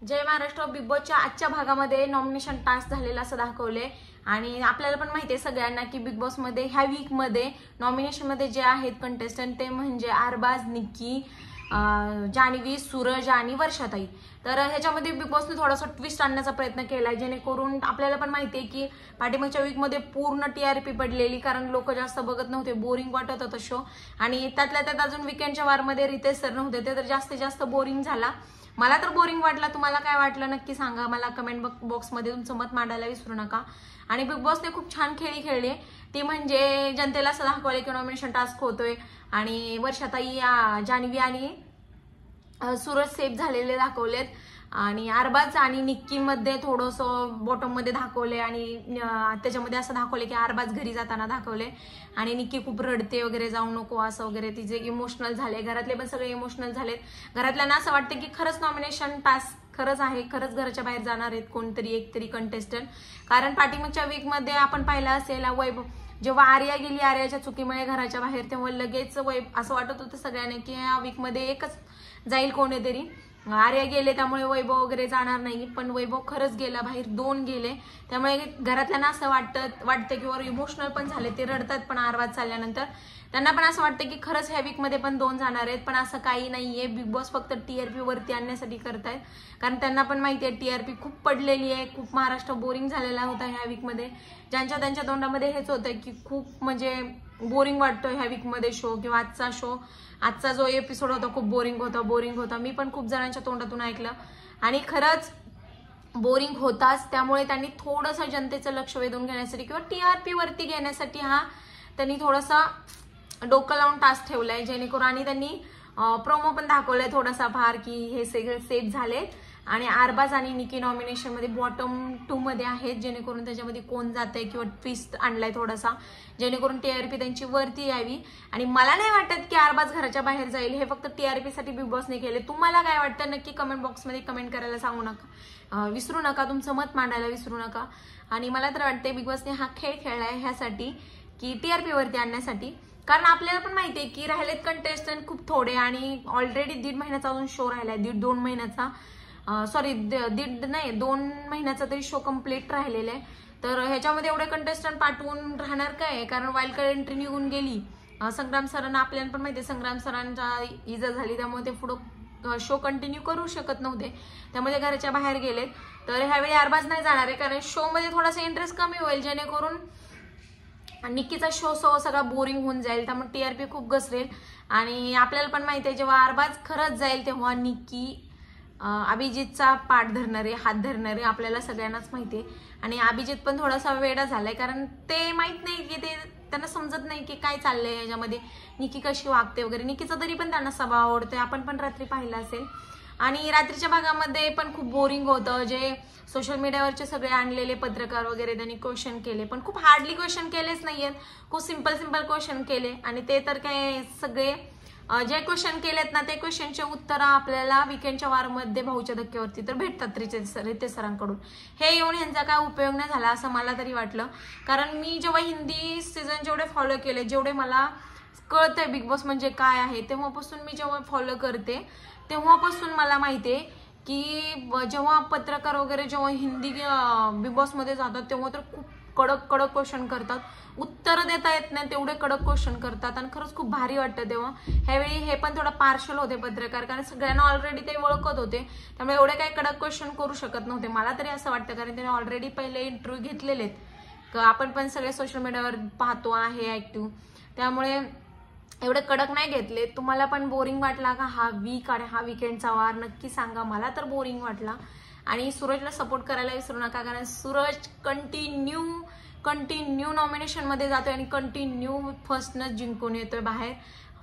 जय Maharashtra big बॉसच्या आजच्या भागामध्ये नॉमिनेशन टास्क झालेला असं दाखवले आणि आपल्याला पण माहिती आहे सगळ्यांना की बिग बॉस मध्ये ह्या वीक मध्ये नॉमिनेशन मध्ये जे आहेत कंटेस्टंट ते म्हणजे अरबाज, निक्की, जान्हवी, सूरज आणि वर्षाताई। तर ह्याच्यामध्ये बिग बॉसने थोडासा ट्विस्ट आणण्याचा प्रयत्न केलाय जेणेकरून आपल्याला पण माहिती आहे की पाठीमागच्या वीक मध्ये पूर्ण टीआरपी पडलेली, कारण लोक जास्त बघत नव्हते, बोरिंग वाटत होता शो। आणि त्यातल्या त्यात अजून वीकेंडच्या वारमध्ये रितेश सर नव्हते, ते तर जास्तीत जास्त बोरिंग झाला। मला तर बोरिंग वाटला, तुम्हाला काय वाटलं नक्की सांगा मला कमेंट बॉक्स मध्ये, तुमचं मत मांडायला विसरू नका। आणि बिग बॉसने खूप छान खेळी खेळली, ती म्हणजे जनतेला असं दाखवले की नॉमिनेशन टास्क होतोय आणि वर्षाताई, जान्हवी आणि सूरज सेफ झालेले दाखवलेत आणि अरबाज आणि निक्की मध्ये थोडंसं बॉटम मध्ये दाखवले आणि त्याच्यामध्ये असं दाखवले की अरबाज घरी जाताना दाखवले आणि निक्की खूप रडते वगैरे, जाऊ नको असं वगैरे, तिचे इमोशनल झाले, घरातले पण सगळे इमोशनल झालेत। घरातल्यांना असं वाटतं की खरंच नॉमिनेशन टास्क खरंच आहे, खरंच घराच्या बाहेर जाणार आहेत कोणतरी एक तरी कंटेस्टंट। कारण पाठीमागच्या वीक मध्ये आपण पाहिलं असेल वैभव, जेव्हा आर्या गेली आर्याच्या चुकीमुळे घराच्या बाहेर, तेव्हा लगेच असं वाटत होतं सगळ्यांना की या वीक मध्ये एकच जाईल कोणीतरी, आर्या गेले त्यामुळे वैभव वगैरे जाणार नाही, पण वैभव खरंच गेला बाहेर, 2 गेले, त्यामुळे घरातल्यांना असं वाटतं किंवा इमोशनल पण झाले, ते रडतात पण अरबाज चालल्यानंतर त्यांना पण असं वाटतं की खरंच ह्या वीक मध्ये पण 2 जाणार आहेत, पण असं काही नाहीये। बिग बॉस फक्त टीआरपी वरती आणण्यासाठी करतायत, कारण त्यांना पण माहिती आहे टीआरपी खूप पडलेली आहे, खूप महाराष्ट्र बोरिंग झालेला होता ह्या वीक मध्ये। ज्यांच्या त्यांच्या तोंडामध्ये हेच होतं की खूप म्हणजे बोरिंग वाटतोय ह्या वीक मध्ये शो, किंवा आजचा जो एपिसोड होता खूप बोरिंग होता। मी पण खूप जणांच्या तोंडातून ऐकलं आणि खरंच बोरिंग होताच, त्यामुळे त्यांनी थोडंसं जनतेचं लक्ष वेधून घेण्यासाठी किंवा टीआरपी वरती घेण्यासाठी त्यांनी थोडासा डोकं लावून टास्क ठेवलाय, जेणेकरून आणि त्यांनी प्रोमो पण दाखवलाय थोडासा फार की हे सगळे सेफ झाले आणि अरबाज आणि निक्की नॉमिनेशन मध्ये बॉटम 2 मध्ये आहेत, जेणेकरून त्याच्यामध्ये कोण जातंय किंवा ट्विस्ट आणलाय थोडासा, जेणेकरून टीआरपी त्यांची वरती यावी। आणि मला नाही वाटत की अरबाज घराच्या बाहेर जाईल, हे फक्त टीआरपी साठी बिग बॉसने केले। तुम्हाला काय वाटतं नक्की कमेंट बॉक्स मध्ये कमेंट करायला सांगू नका, विसरू नका, तुमचं मत मांडायला विसरू नका। आणि मला तर वाटते बिग बॉसने हा खेळ खेळलाय ह्यासाठी की टीआरपी वरती आणण्यासाठी, कारण आपल्याला पण माहितीये की राहिलेत कंटेस्टंट खूप थोडे आणि ऑलरेडी 1.5 महिन्याचा अजून शो राहिलाय, 1.5-2 महिन्याचा, सॉरी 2 महिन्याचा तरी शो कम्प्लीट राहिलेला आहे। तर ह्याच्यामध्ये एवढे कंटेस्टंट पाठवून राहणार काय, कारण वाईल्ड कार्ड एंट्री निघून गेली। संग्राम सरांना आपल्याला पण माहिती आहे संग्राम सरांच्या इजा झाली, त्यामुळे ते पुढे शो कंटिन्यू करू शकत नव्हते, त्यामुळे घराच्या बाहेर गेलेत। तर ह्यावेळी अरबाज नाही जाणार आहे, कारण शो मध्ये थोडासा इंटरेस्ट कमी होईल, जेणेकरून निक्कीचा शो सगळा बोरिंग होऊन जाईल, त्यामुळे टीआरपी खूप घसरेल। आणि आपल्याला पण माहिती आहे जेव्हा अरबाज खरंच जाईल तेव्हा निक्की अभिजितचा पाठ धरणारे, हात धरणारे, आपल्याला सगळ्यांनाच माहितीये। आणि अभिजित पण थोडासा वेडा झालाय, कारण ते माहित नाही की त्यांना समजत नाही की काय चाललंय याच्यामध्ये, निक्की कशी वागते वगैरे। निक्कीचा तरी पण त्यांना स्वभाव आवडतोय, आपण पण रात्री पाहिलं असेल। आणि रात्रीच्या भागामध्ये पण खूप बोरिंग होतं, जे सोशल मीडियावरचे सगळे आणलेले पत्रकार वगैरे त्यांनी क्वेश्चन केले, पण खूप हार्डली क्वेश्चन केलेच नाहीयेत, खूप सिंपल क्वेश्चन केले। आणि ते तर काय सगळे जे क्वेश्चन केलेत ना, ते क्वेश्चनचे उत्तर आपल्याला वीकेंडच्या वारमध्ये भाऊच्या धक्क्यावरती तर भेटतात रितेश सरांकडून। हे येऊन यांचा काय उपयोग नाही झाला असं मला तरी वाटलं, कारण मी जेव्हा हिंदी सीझन जेवढे फॉलो केले, जेवढे मला कळतंय बिग बॉस म्हणजे काय आहे, तेव्हापासून मी जेव्हा फॉलो करते तेव्हापासून मला माहितीये की जेव्हा पत्रकार वगैरे जेव्हा हिंदी बिग बॉस मध्ये जातात तेव्हा तर खूप कडक क्वेश्चन करतात, उत्तर देता येत नाही तेवढे कडक क्वेश्चन करतात आणि खरंच खूप भारी वाटतं तेव्हा। ह्यावेळी हे पण थोडं पार्शल होते पत्रकार, कारण सगळ्यांना ऑलरेडी ते ओळखत होते, त्यामुळे एवढे काही कडक क्वेश्चन करू शकत नव्हते, मला तरी असं वाटतं, कारण त्यांनी ऑलरेडी पहिले इंटरव्ह्यू घेतलेले आहेत, आपण पण सगळे सोशल मीडियावर पाहतो आहे ऍक्टिव्ह, त्यामुळे एवढे कडक नाही घेतले। तुम्हाला पण बोरिंग वाटला का हा वीक आणि हा वीकेंडचा वार, नक्की सांगा, मला तर बोरिंग वाटला। आणि सूरजला सपोर्ट करायला विसरू नका, कारण सूरज कंटिन्यू नॉमिनेशन मध्ये जातोय आणि कंटिन्यू फर्स्टनच जिंकून येतोय बाहेर,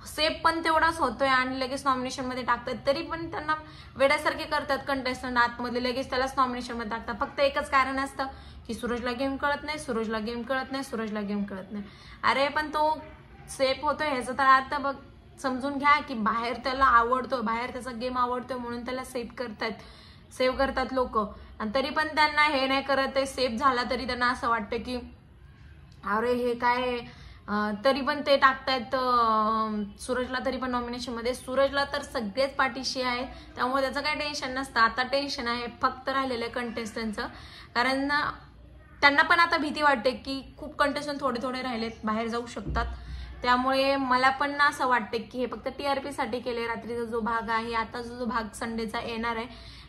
सेफ पण तेवढाच होतोय आणि लगेच नॉमिनेशन मध्ये टाकतात, तरी पण त्यांना वेड्यासारखे करतात कंटेस्टंट आतमध्ये, लगेच त्यालाच नॉमिनेशन मध्ये टाकतात, फक्त एकच कारण असतं की सूरजला गेम कळत नाही। अरे पण तो सेफ होतोय ह्याचं तर आता बघ समजून घ्या की बाहेर त्याला आवडतो, बाहेर त्याचा गेम आवडतोय म्हणून त्याला सेव्ह करतात लोक, आणि तरी पण त्यांना हे नाही करत आहे, सेफ झाला तरी त्यांना असं वाटतं की अरे हे काय तरी पण ते टाकतायत सूरजला, तरी पण नॉमिनेशनमध्ये. सूरजला तर सगळेच पाठीशी आहेत, त्यामुळे त्याचं काही टेन्शन नसतं. आता टेन्शन आहे फक्त राहिलेलं कंटेस्टंटचं, कारण त्यांना पण आता भीती वाटते की खूप कंटेस्टंट थोडे थोडे राहिलेत, बाहेर जाऊ शकतात. त्यामुळे मला पण असं वाटते की हे फक्त TRP साठी केले. रात्रीचा जो भाग आहे, आता जो भाग संडेचा येणार आहे,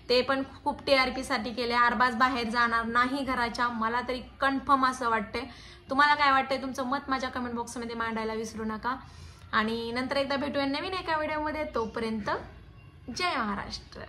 ते पण खूप TRP साठी केले. अरबाज बाहेर जाणार नाही घराच्या, मला तरी कन्फर्म असं वाटतंय. तुम्हाला काय वाटतंय? तुमचं मत माझ्या कमेंट बॉक्समध्ये मांडायला विसरू नका. आणि नंतर एकदा भेटूया नवीन एका व्हिडिओमध्ये. तोपर्यंत जय महाराष्ट्र.